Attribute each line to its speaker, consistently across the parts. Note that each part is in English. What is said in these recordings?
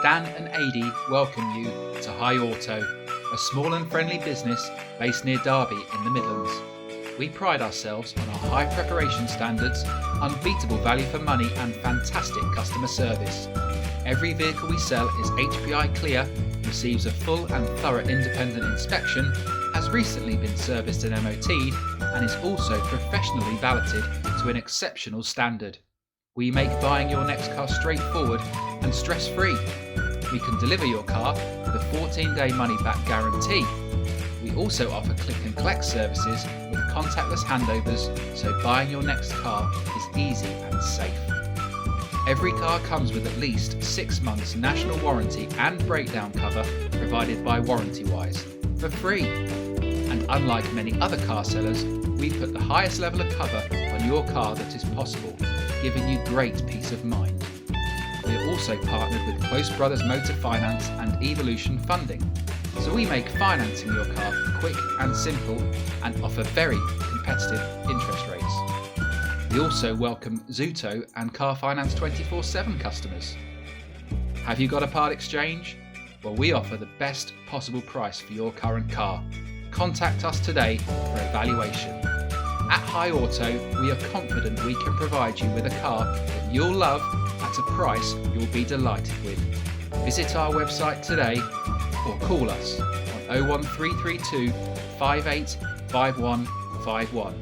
Speaker 1: Dan and Adi welcome you to High Auto, a small and friendly business based near Derby in the Midlands. We pride ourselves on our high preparation standards, unbeatable value for money and fantastic customer service. Every vehicle we sell is HPI clear, receives a full and thorough independent inspection, has recently been serviced and MOT'd, and is also professionally valeted to an exceptional standard. We make buying your next car straightforward and stress-free. We can deliver your car with a 14-day money-back guarantee. We also offer click and collect services with contactless handovers, so buying your next car is easy and safe. Every car comes with at least 6 months national warranty and breakdown cover provided by Warrantywise for free. And unlike many other car sellers, we put the highest level of cover on your car that is possible, giving you great peace of mind. We are also partnered with Close Brothers Motor Finance and Evolution Funding, so we make financing your car quick and simple and offer very competitive interest rates. We also welcome Zuto and Car Finance 24/7 customers. Have you got a part exchange? Well, we offer the best possible price for your current car. Contact us today for evaluation. At High Auto, we are confident we can provide you with a car that you'll love at a price you'll be delighted with. Visit our website today or call us on 01332 585151.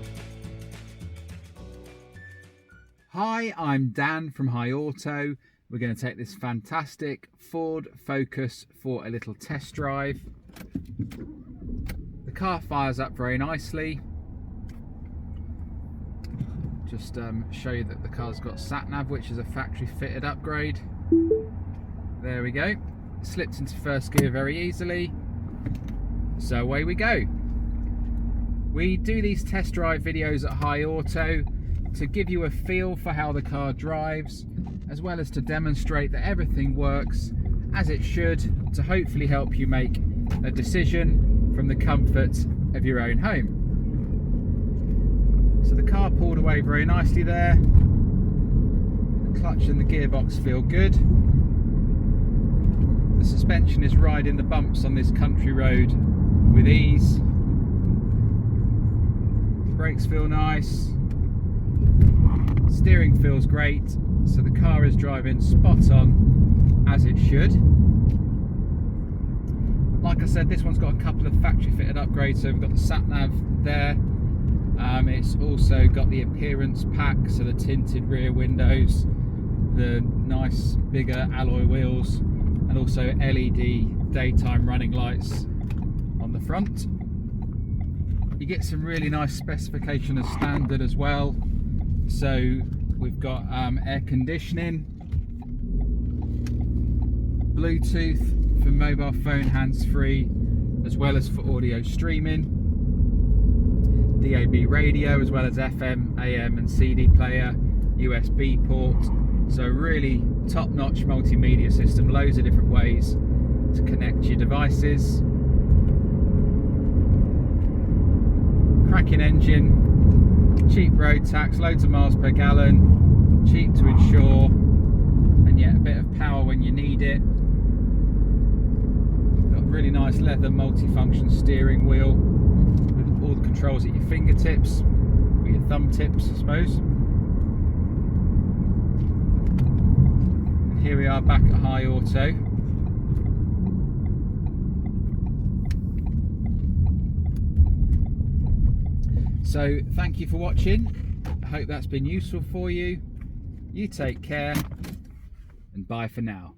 Speaker 2: Hi, I'm Dan from High Auto. We're going to take this fantastic Ford Focus for a little test drive. The car fires up very nicely. Just show you that the car's got sat-nav, which is a factory fitted upgrade. There we go. Slipped into first gear very easily. So away we go. We do these test drive videos at High Auto to give you a feel for how the car drives, as well as to demonstrate that everything works as it should, to hopefully help you make a decision from the comfort of your own home. So the car pulled away very nicely there. The clutch and the gearbox feel good. The suspension is riding the bumps on this country road with ease. Brakes feel nice. Steering feels great. So the car is driving spot on as it should. Like I said, this one's got a couple of factory fitted upgrades. So we've got the sat nav there. It's also got the appearance pack, so the tinted rear windows, the nice bigger alloy wheels, and also LED daytime running lights on the front. You get some really nice specification as standard as well. So we've got air conditioning, Bluetooth for mobile phone hands-free, as well as for audio streaming, DAB radio, as well as FM, AM and CD player, USB port. So really top-notch multimedia system, loads of different ways to connect your devices. Cracking engine, cheap road tax, loads of miles per gallon, cheap to insure, and yet a bit of power when you need it. Got really nice leather multifunction steering wheel with all the controls at your fingertips, or your thumb tips, I suppose. And here we are back at High Auto. So thank you for watching. I hope that's been useful for you. You take care, and bye for now.